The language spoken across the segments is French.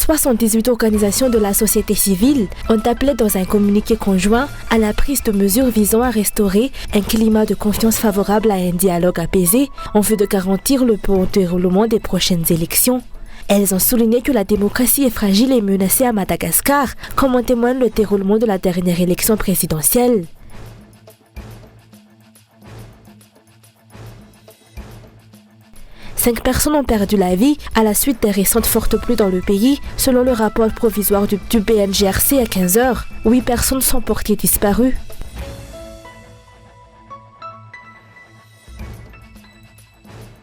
78 organisations de la société civile ont appelé dans un communiqué conjoint à la prise de mesures visant à restaurer un climat de confiance favorable à un dialogue apaisé en vue de garantir le bon déroulement des prochaines élections. Elles ont souligné que la démocratie est fragile et menacée à Madagascar, comme en témoigne le déroulement de la dernière élection présidentielle. Cinq personnes ont perdu la vie à la suite des récentes fortes pluies dans le pays, selon le rapport provisoire du BNGRC à 15h. 8 personnes sont portées disparues.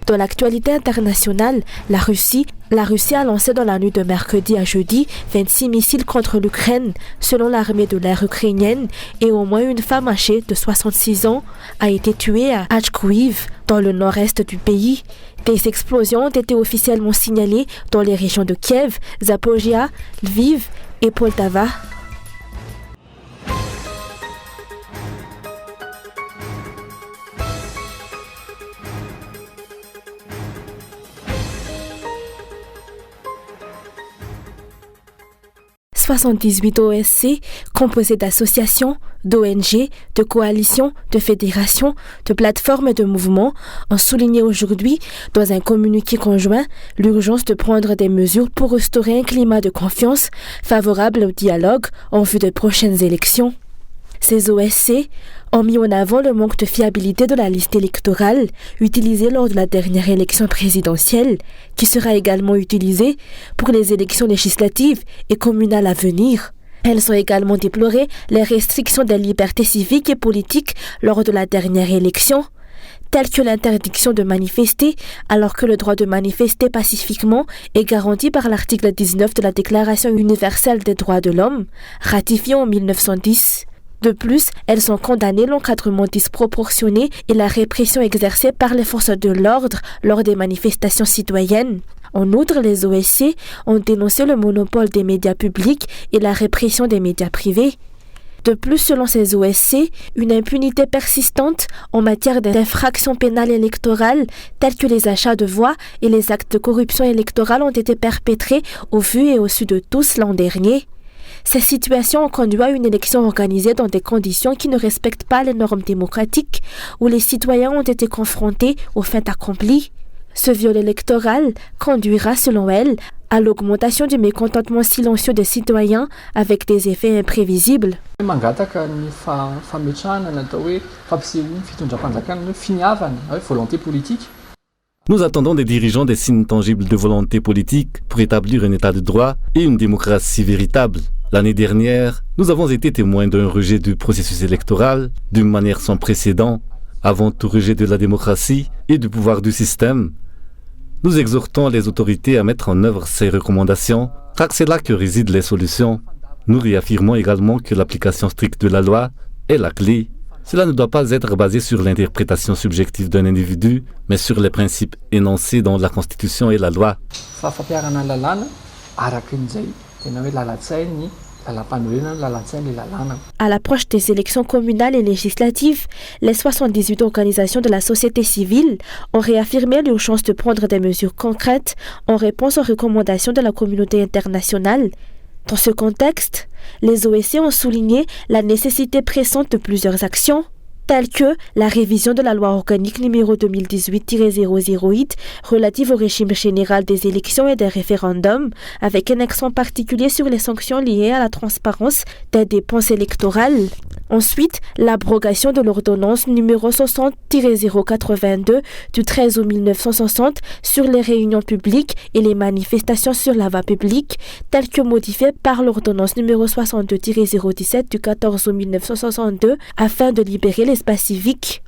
Dans l'actualité internationale, la Russie a lancé dans la nuit de mercredi à jeudi 26 missiles contre l'Ukraine, selon l'armée de l'air ukrainienne, et au moins une femme âgée de 66 ans a été tuée à Kharkiv, dans le nord-est du pays. Des explosions ont été officiellement signalées dans les régions de Kiev, Zaporizhzhia, Lviv et Poltava. « 78 OSC, composés d'associations, d'ONG, de coalitions, de fédérations, de plateformes et de mouvements, ont souligné aujourd'hui, dans un communiqué conjoint, l'urgence de prendre des mesures pour restaurer un climat de confiance favorable au dialogue en vue de prochaines élections. Ces OSC ont mis en avant le manque de fiabilité de la liste électorale utilisée lors de la dernière élection présidentielle, qui sera également utilisée pour les élections législatives et communales à venir. Elles ont également déploré les restrictions des libertés civiques et politiques lors de la dernière élection, telles que l'interdiction de manifester, alors que le droit de manifester pacifiquement est garanti par l'article 19 de la Déclaration universelle des droits de l'homme, ratifiée en 1910. De plus, elles ont condamné l'encadrement disproportionné et la répression exercée par les forces de l'ordre lors des manifestations citoyennes. En outre, les OSC ont dénoncé le monopole des médias publics et la répression des médias privés. De plus, selon ces OSC, une impunité persistante en matière d'infractions pénales électorales telles que les achats de voix et les actes de corruption électorale ont été perpétrés au vu et au su de tous l'an dernier. Ces situations ont conduit à une élection organisée dans des conditions qui ne respectent pas les normes démocratiques, où les citoyens ont été confrontés aux faits accomplis. Ce viol électoral conduira, selon elle, à l'augmentation du mécontentement silencieux des citoyens avec des effets imprévisibles. Nous attendons des dirigeants des signes tangibles de volonté politique pour établir un état de droit et une démocratie véritable. L'année dernière, nous avons été témoins d'un rejet du processus électoral d'une manière sans précédent, avant tout rejet de la démocratie et du pouvoir du système. Nous exhortons les autorités à mettre en œuvre ces recommandations, car c'est là que résident les solutions. Nous réaffirmons également que l'application stricte de la loi est la clé. Cela ne doit pas être basé sur l'interprétation subjective d'un individu, mais sur les principes énoncés dans la Constitution et la loi. À l'approche des élections communales et législatives, les 78 organisations de la société civile ont réaffirmé l'urgence de prendre des mesures concrètes en réponse aux recommandations de la communauté internationale. Dans ce contexte, les OSC ont souligné la nécessité pressante de plusieurs actions, telles que la révision de la loi organique numéro 2018-008 relative au régime général des élections et des référendums, avec un accent particulier sur les sanctions liées à la transparence des dépenses électorales. Ensuite, l'abrogation de l'ordonnance numéro 60-082 du 13 août 1960 sur les réunions publiques et les manifestations sur la voie publique, telle que modifiée par l'ordonnance numéro 62-017 du 14 août 1962 afin de libérer l'espace civique.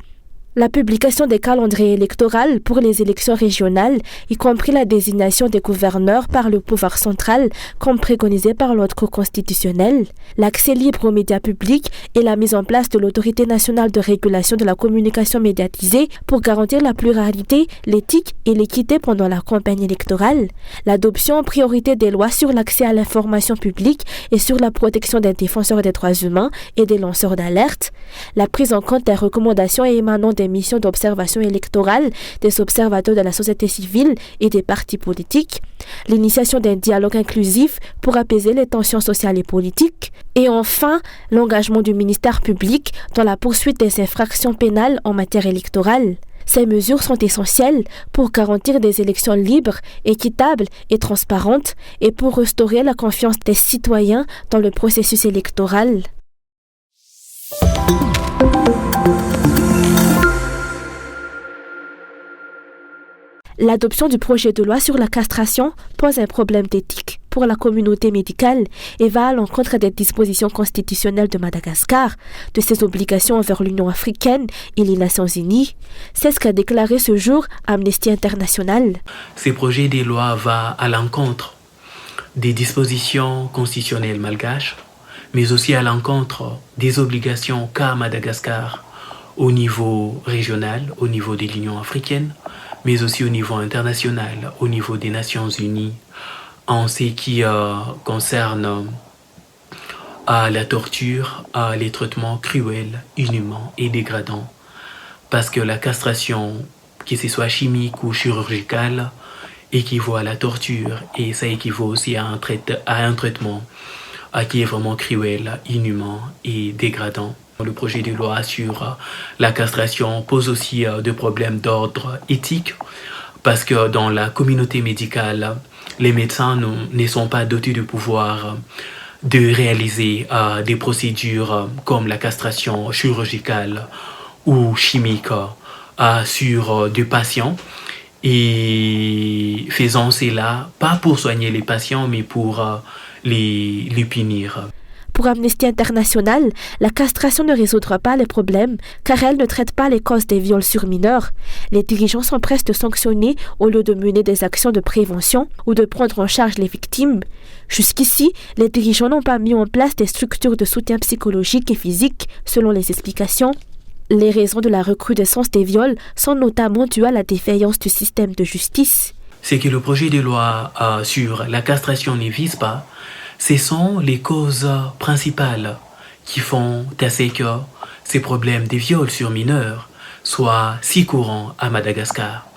La publication des calendriers électoraux pour les élections régionales, y compris la désignation des gouverneurs par le pouvoir central, comme préconisé par l'ordre constitutionnel, l'accès libre aux médias publics et la mise en place de l'Autorité nationale de régulation de la communication médiatisée pour garantir la pluralité, l'éthique et l'équité pendant la campagne électorale, l'adoption en priorité des lois sur l'accès à l'information publique et sur la protection des défenseurs des droits humains et des lanceurs d'alerte, la prise en compte des recommandations émanant des des missions d'observation électorale des observateurs de la société civile et des partis politiques, l'initiation d'un dialogue inclusif pour apaiser les tensions sociales et politiques, et enfin l'engagement du ministère public dans la poursuite des infractions pénales en matière électorale. Ces mesures sont essentielles pour garantir des élections libres, équitables et transparentes et pour restaurer la confiance des citoyens dans le processus électoral. L'adoption du projet de loi sur la castration pose un problème d'éthique pour la communauté médicale et va à l'encontre des dispositions constitutionnelles de Madagascar, de ses obligations envers l'Union africaine et les Nations unies. C'est ce qu'a déclaré ce jour Amnesty International. Ces projets de loi vont à l'encontre des dispositions constitutionnelles malgaches, mais aussi à l'encontre des obligations qu'a Madagascar au niveau régional, au niveau de l'Union africaine, mais aussi au niveau international, au niveau des Nations unies, en ce qui concerne la torture, les traitements cruels, inhumains et dégradants. Parce que la castration, que ce soit chimique ou chirurgicale, équivaut à la torture et ça équivaut aussi à un traitement qui est vraiment cruel, inhumain et dégradant. Le projet de loi sur la castration pose aussi des problèmes d'ordre éthique parce que dans la communauté médicale, les médecins ne sont pas dotés de pouvoir de réaliser des procédures comme la castration chirurgicale ou chimique sur des patients et faisant cela pas pour soigner les patients mais pour les punir. Pour Amnesty International, la castration ne résoudra pas les problèmes car elle ne traite pas les causes des viols sur mineurs. Les dirigeants s'empressent de sanctionner au lieu de mener des actions de prévention ou de prendre en charge les victimes. Jusqu'ici, les dirigeants n'ont pas mis en place des structures de soutien psychologique et physique, selon les explications. Les raisons de la recrudescence des viols sont notamment dues à la défaillance du système de justice. C'est que le projet de loi sur la castration ne vise pas. Ce sont les causes principales qui font à ce que ces problèmes de viols sur mineurs soient si courants à Madagascar.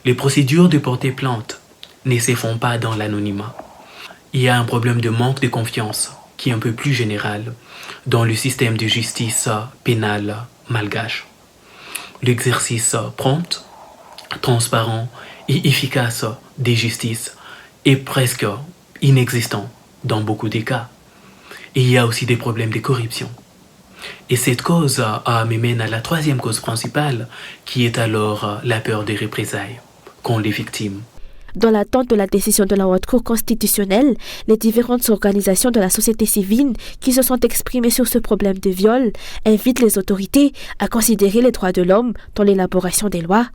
Les procédures de porter plainte ne se font pas dans l'anonymat. Il y a un problème de manque de confiance qui est un peu plus général dans le système de justice pénale malgache. L'exercice prompt, transparent et efficace des justices est presque inexistant dans beaucoup de cas. Et il y a aussi des problèmes de corruption. Et cette cause me mène à la troisième cause principale, qui est alors la peur des représailles qu'ont les victimes. Dans l'attente de la décision de la Haute Cour constitutionnelle, les différentes organisations de la société civile qui se sont exprimées sur ce problème de viol invitent les autorités à considérer les droits de l'homme dans l'élaboration des lois.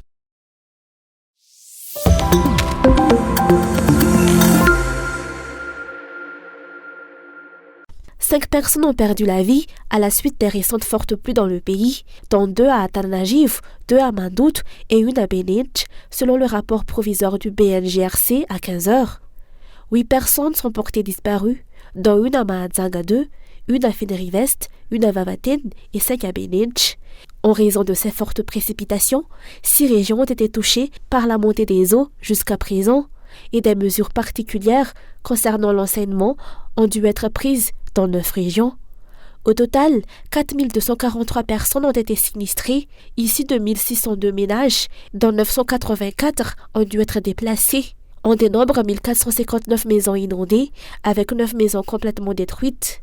Cinq personnes ont perdu la vie à la suite des récentes fortes pluies dans le pays, dont 2 à Atananarivo, 2 à Mandout et 1 à Benetch, selon le rapport provisoire du BNGRC à 15h. 8 personnes sont portées disparues, dont 1 à Mahadzanga 2, 1 à Fenrivest, 1 à Vavaten et 5 à Benetch. En raison de ces fortes précipitations, 6 régions ont été touchées par la montée des eaux jusqu'à présent et des mesures particulières concernant l'enseignement ont dû être prises dans 9 régions. Au total, 4243 personnes ont été sinistrées, ici de 1602 ménages, dont 984 ont dû être déplacés. On dénombre 1459 maisons inondées, avec 9 maisons complètement détruites.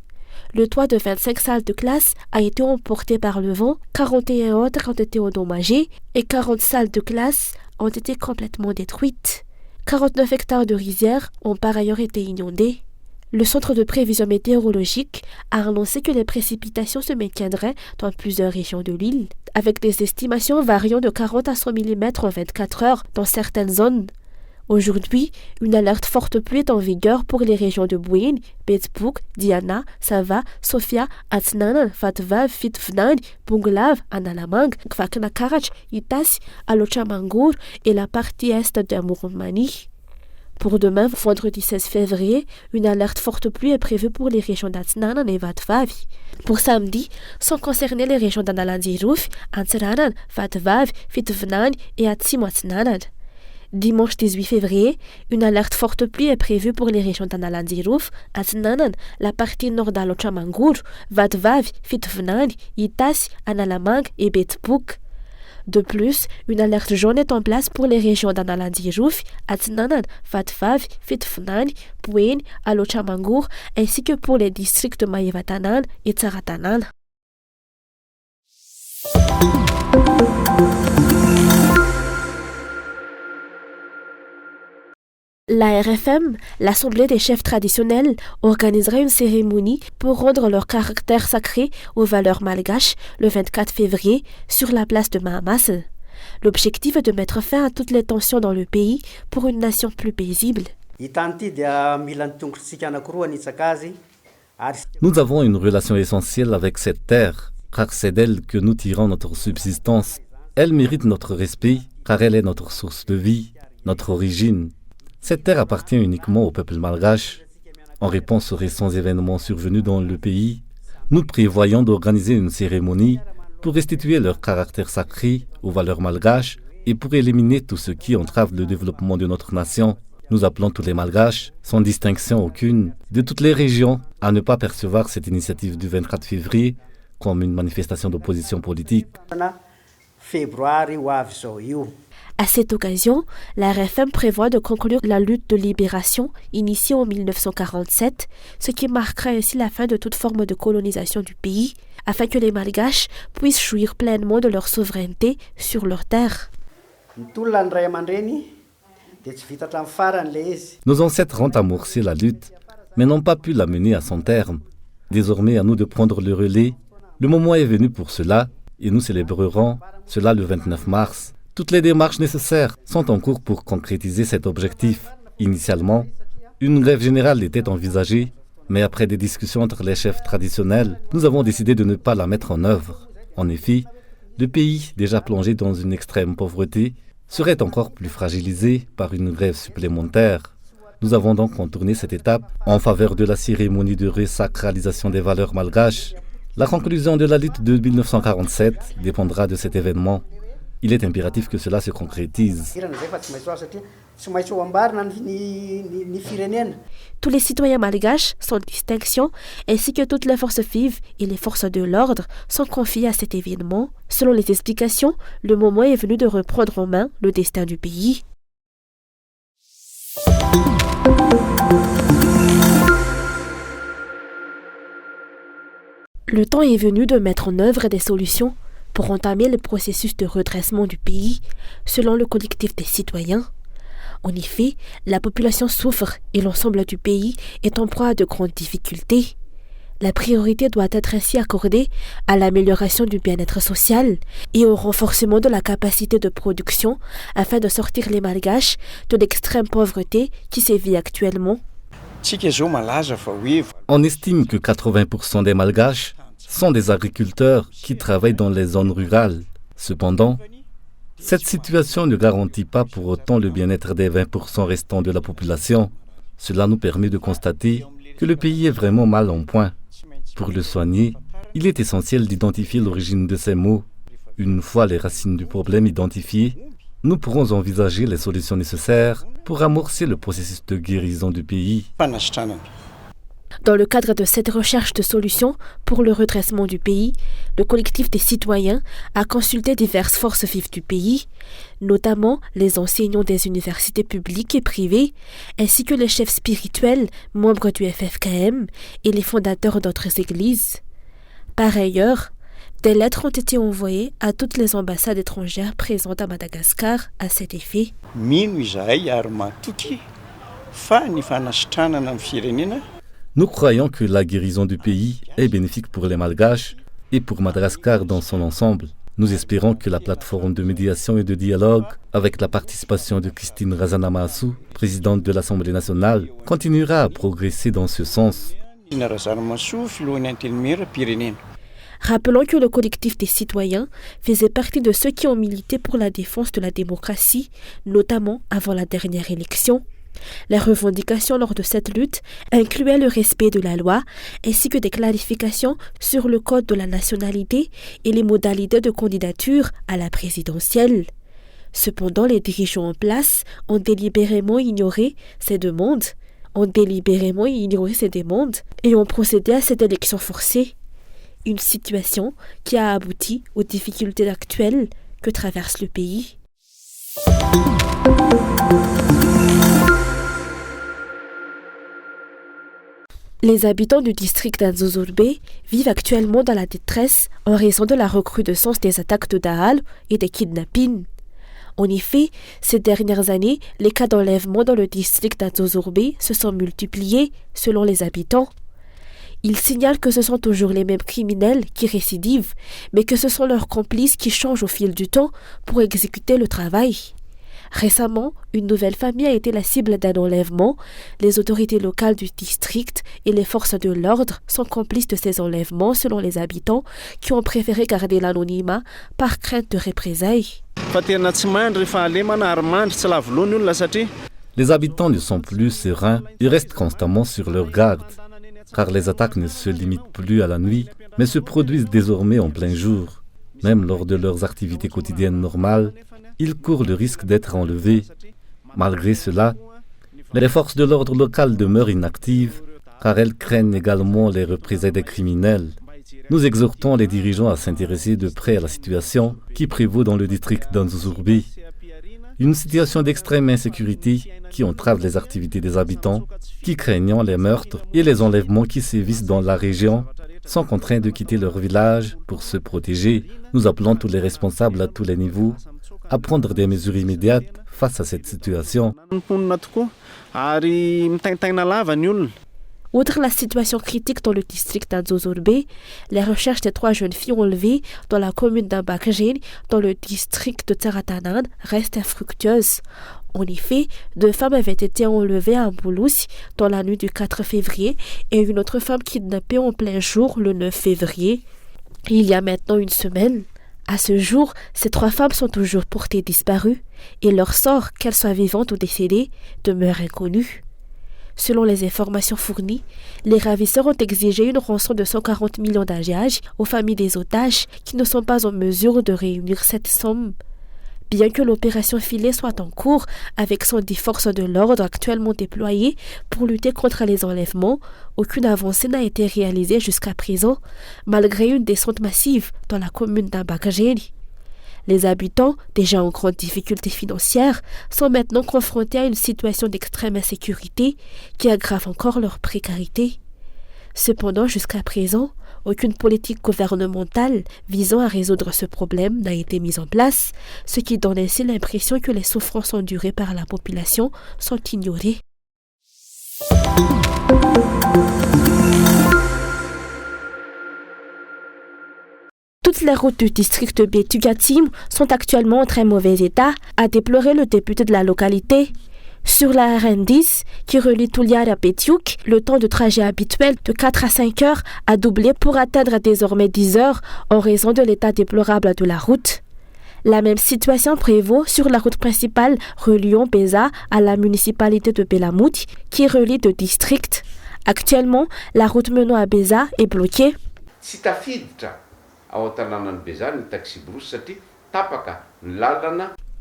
Le toit de 25 salles de classe a été emporté par le vent, 41 autres ont été endommagées et 40 salles de classe ont été complètement détruites. 49 hectares de rizières ont par ailleurs été inondés. Le Centre de prévision météorologique a annoncé que les précipitations se maintiendraient dans plusieurs régions de l'île, avec des estimations variant de 40 à 100 mm en 24 heures dans certaines zones. Aujourd'hui, une alerte forte pluie est en vigueur pour les régions de Bouin, Betsbouk, Diana, Sava, Sofia, Atsnan, Fatva, Fitvnan, Bunglav, Analamang, Kvaknakarach, Itas, Alochamangour et la partie est de Murumani. Pour demain, vendredi 16 février, une alerte forte pluie est prévue pour les régions d'Atsinanan et Vatvavi. Pour samedi, sont concernées les régions d'Analandirouf, Antsiranan, Vatvavi, Fitvnan et Atsimoatsinanan. Dimanche 18 février, une alerte forte pluie est prévue pour les régions d'Analandirouf, Atsinanan, la partie nord d'Alochamangour, Vatvavi, Fitvnan, Itas, Analamang et Betpouk. De plus, une alerte jaune est en place pour les régions d'Analandirouf, Atsinanan, Vatvavi, Fitvnan, Pouen, Alochamangour, ainsi que pour les districts de Maïvatanan et Tsaratanan. La RFM, l'Assemblée des chefs traditionnels, organisera une cérémonie pour rendre leur caractère sacré aux valeurs malgaches le 24 février sur la place de Mahamas. L'objectif est de mettre fin à toutes les tensions dans le pays pour une nation plus paisible. Nous avons une relation essentielle avec cette terre, car c'est d'elle que nous tirons notre subsistance. Elle mérite notre respect, car elle est notre source de vie, notre origine. Cette terre appartient uniquement au peuple malgache. En réponse aux récents événements survenus dans le pays, nous prévoyons d'organiser une cérémonie pour restituer leur caractère sacré aux valeurs malgaches et pour éliminer tout ce qui entrave le développement de notre nation. Nous appelons tous les malgaches, sans distinction aucune, de toutes les régions, à ne pas percevoir cette initiative du 24 février comme une manifestation d'opposition politique. À cette occasion, la RFM prévoit de conclure la lutte de libération initiée en 1947, ce qui marquera ainsi la fin de toute forme de colonisation du pays, afin que les Malgaches puissent jouir pleinement de leur souveraineté sur leur terre. Nos ancêtres ont amorcé la lutte, mais n'ont pas pu la mener à son terme. Désormais, à nous de prendre le relais. Le moment est venu pour cela, et nous célébrerons cela le 29 mars. Toutes les démarches nécessaires sont en cours pour concrétiser cet objectif. Initialement, une grève générale était envisagée, mais après des discussions entre les chefs traditionnels, nous avons décidé de ne pas la mettre en œuvre. En effet, le pays, déjà plongé dans une extrême pauvreté, serait encore plus fragilisé par une grève supplémentaire. Nous avons donc contourné cette étape en faveur de la cérémonie de resacralisation des valeurs malgaches. La conclusion de la lutte de 1947 dépendra de cet événement. Il est impératif que cela se concrétise. Tous les citoyens malgaches, sans distinction, ainsi que toutes les forces vives et les forces de l'ordre, sont confiés à cet événement. Selon les explications, le moment est venu de reprendre en main le destin du pays. Le temps est venu de mettre en œuvre des solutions pour entamer le processus de redressement du pays, selon le collectif des citoyens. En effet, la population souffre et l'ensemble du pays est en proie à de grandes difficultés. La priorité doit être ainsi accordée à l'amélioration du bien-être social et au renforcement de la capacité de production afin de sortir les Malgaches de l'extrême pauvreté qui sévit actuellement. On estime que 80% des Malgaches sont des agriculteurs qui travaillent dans les zones rurales. Cependant, cette situation ne garantit pas pour autant le bien-être des 20% restants de la population. Cela nous permet de constater que le pays est vraiment mal en point. Pour le soigner, il est essentiel d'identifier l'origine de ces maux. Une fois les racines du problème identifiées, nous pourrons envisager les solutions nécessaires pour amorcer le processus de guérison du pays. Dans le cadre de cette recherche de solutions pour le redressement du pays, le collectif des citoyens a consulté diverses forces vives du pays, notamment les enseignants des universités publiques et privées, ainsi que les chefs spirituels, membres du FFKM et les fondateurs d'autres églises. Par ailleurs, des lettres ont été envoyées à toutes les ambassades étrangères présentes à Madagascar à cet effet. Nous croyons que la guérison du pays est bénéfique pour les Malgaches et pour Madagascar dans son ensemble. Nous espérons que la plateforme de médiation et de dialogue, avec la participation de Christine Razanamassou, présidente de l'Assemblée nationale, continuera à progresser dans ce sens. Rappelons que le collectif des citoyens faisait partie de ceux qui ont milité pour la défense de la démocratie, notamment avant la dernière élection. Les revendications lors de cette lutte incluaient le respect de la loi ainsi que des clarifications sur le code de la nationalité et les modalités de candidature à la présidentielle. Cependant, les dirigeants en place ont délibérément ignoré ces demandes et ont procédé à cette élection forcée. Une situation qui a abouti aux difficultés actuelles que traverse le pays. Les habitants du district d'Anzouzourbé vivent actuellement dans la détresse en raison de la recrudescence des attaques de Dahal et des kidnappings. En effet, ces dernières années, les cas d'enlèvement dans le district d'Anzouzourbé se sont multipliés selon les habitants. Ils signalent que ce sont toujours les mêmes criminels qui récidivent, mais que ce sont leurs complices qui changent au fil du temps pour exécuter le travail. Récemment, une nouvelle famille a été la cible d'un enlèvement. Les autorités locales du district et les forces de l'ordre sont complices de ces enlèvements selon les habitants qui ont préféré garder l'anonymat par crainte de représailles. Les habitants ne sont plus sereins et restent constamment sur leur garde, car les attaques ne se limitent plus à la nuit, mais se produisent désormais en plein jour. Même lors de leurs activités quotidiennes normales, ils courent le risque d'être enlevés. Malgré cela, les forces de l'ordre local demeurent inactives, car elles craignent également les représailles des criminels. Nous exhortons les dirigeants à s'intéresser de près à la situation qui prévaut dans le district d'Anzouzourbé. Une situation d'extrême insécurité qui entrave les activités des habitants, qui craignant les meurtres et les enlèvements qui sévissent dans la région, sont contraints de quitter leur village pour se protéger. Nous appelons tous les responsables à tous les niveaux à prendre des mesures immédiates face à cette situation. Outre la situation critique dans le district d'Anzouzourbé, les recherches des 3 jeunes filles enlevées dans la commune d'Ambakjén, dans le district de Tsaratanan, restent infructueuses. En effet, 2 femmes avaient été enlevées à Mbouloussi dans la nuit du 4 février et une autre femme kidnappée en plein jour le 9 février. Il y a maintenant une semaine. À ce jour, ces 3 femmes sont toujours portées disparues et leur sort, qu'elles soient vivantes ou décédées, demeure inconnu. Selon les informations fournies, les ravisseurs ont exigé une rançon de 140 millions d'AGH aux familles des otages qui ne sont pas en mesure de réunir cette somme. Bien que l'opération Filet soit en cours avec 110 forces de l'ordre actuellement déployées pour lutter contre les enlèvements, aucune avancée n'a été réalisée jusqu'à présent, malgré une descente massive dans la commune d'Ambakjén. Les habitants, déjà en grande difficulté financière, sont maintenant confrontés à une situation d'extrême insécurité qui aggrave encore leur précarité. Cependant, jusqu'à présent, aucune politique gouvernementale visant à résoudre ce problème n'a été mise en place, ce qui donne ainsi l'impression que les souffrances endurées par la population sont ignorées. Toutes les routes du district de Betugatim sont actuellement en très mauvais état, a déploré le député de la localité. Sur la RN10, qui relie Touliar à Betiouk, le temps de trajet habituel de 4 à 5 heures a doublé pour atteindre désormais 10 heures en raison de l'état déplorable de la route. La même situation prévaut sur la route principale reliant Beza à la municipalité de Belamout, qui relie 2 districts. Actuellement, la route menant à Beza est bloquée.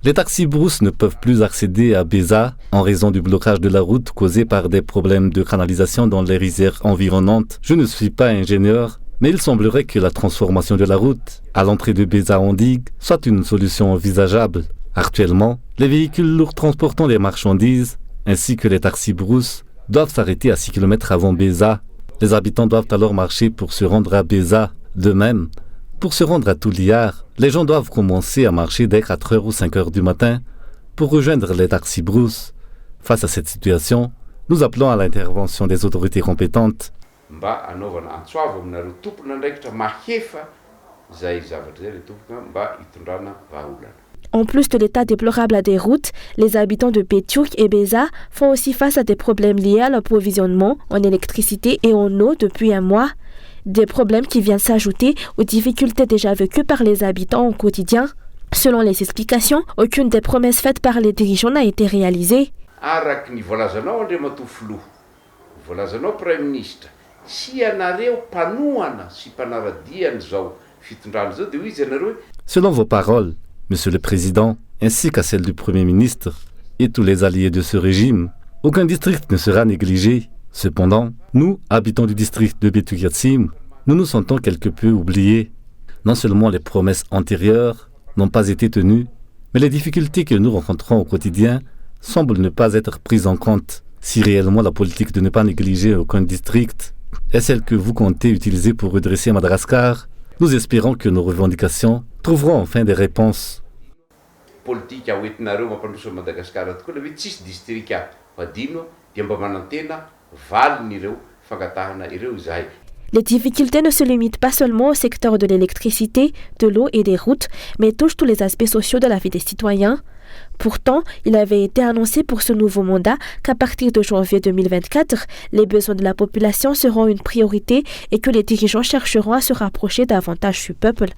Les taxis-brousses ne peuvent plus accéder à Beza en raison du blocage de la route causé par des problèmes de canalisation dans les rizières environnantes. Je ne suis pas ingénieur, mais il semblerait que la transformation de la route à l'entrée de Beza en digue soit une solution envisageable. Actuellement, les véhicules lourds transportant des marchandises ainsi que les taxis-brousses doivent s'arrêter à 6 km avant Beza. Les habitants doivent alors marcher pour se rendre à Beza. De même, pour se rendre à Touliar, les gens doivent commencer à marcher dès 4h ou 5h du matin pour rejoindre les taxis-brousses. Face à cette situation, nous appelons à l'intervention des autorités compétentes. En plus de l'état déplorable des routes, les habitants de Betiouk et Beza font aussi face à des problèmes liés à l'approvisionnement en électricité et en eau depuis un mois. Des problèmes qui viennent s'ajouter aux difficultés déjà vécues par les habitants au quotidien. Selon les explications, aucune des promesses faites par les dirigeants n'a été réalisée. araky ny voalazanao Andriamatoa voalazanao Prime Ministre, si ianareo mpanohana sy mpanaradiany zao fitondrana zao de ho izy ianareo. Selon vos paroles, Monsieur le Président, ainsi qu'à celle du Premier ministre et tous les alliés de ce régime, aucun district ne sera négligé. Cependant, nous, habitants du district de Betugatsim, nous nous sentons quelque peu oubliés. Non seulement les promesses antérieures n'ont pas été tenues, mais les difficultés que nous rencontrons au quotidien semblent ne pas être prises en compte. Si réellement la politique de ne pas négliger aucun district est celle que vous comptez utiliser pour redresser Madagascar, nous espérons que nos revendications trouveront enfin des réponses. Politique a oentinareo mampandroso Madagascar tokoa hoe tsisy distrika vadino dia mba manantena valiny ireo fangatahana ireo zahay. Les difficultés ne se limitent pas seulement au secteur de l'électricité, de l'eau et des routes, mais touchent tous les aspects sociaux de la vie des citoyens. Pourtant, il avait été annoncé pour ce nouveau mandat qu'à partir de janvier 2024, les besoins de la population seront une priorité et que les dirigeants chercheront à se rapprocher davantage du peuple.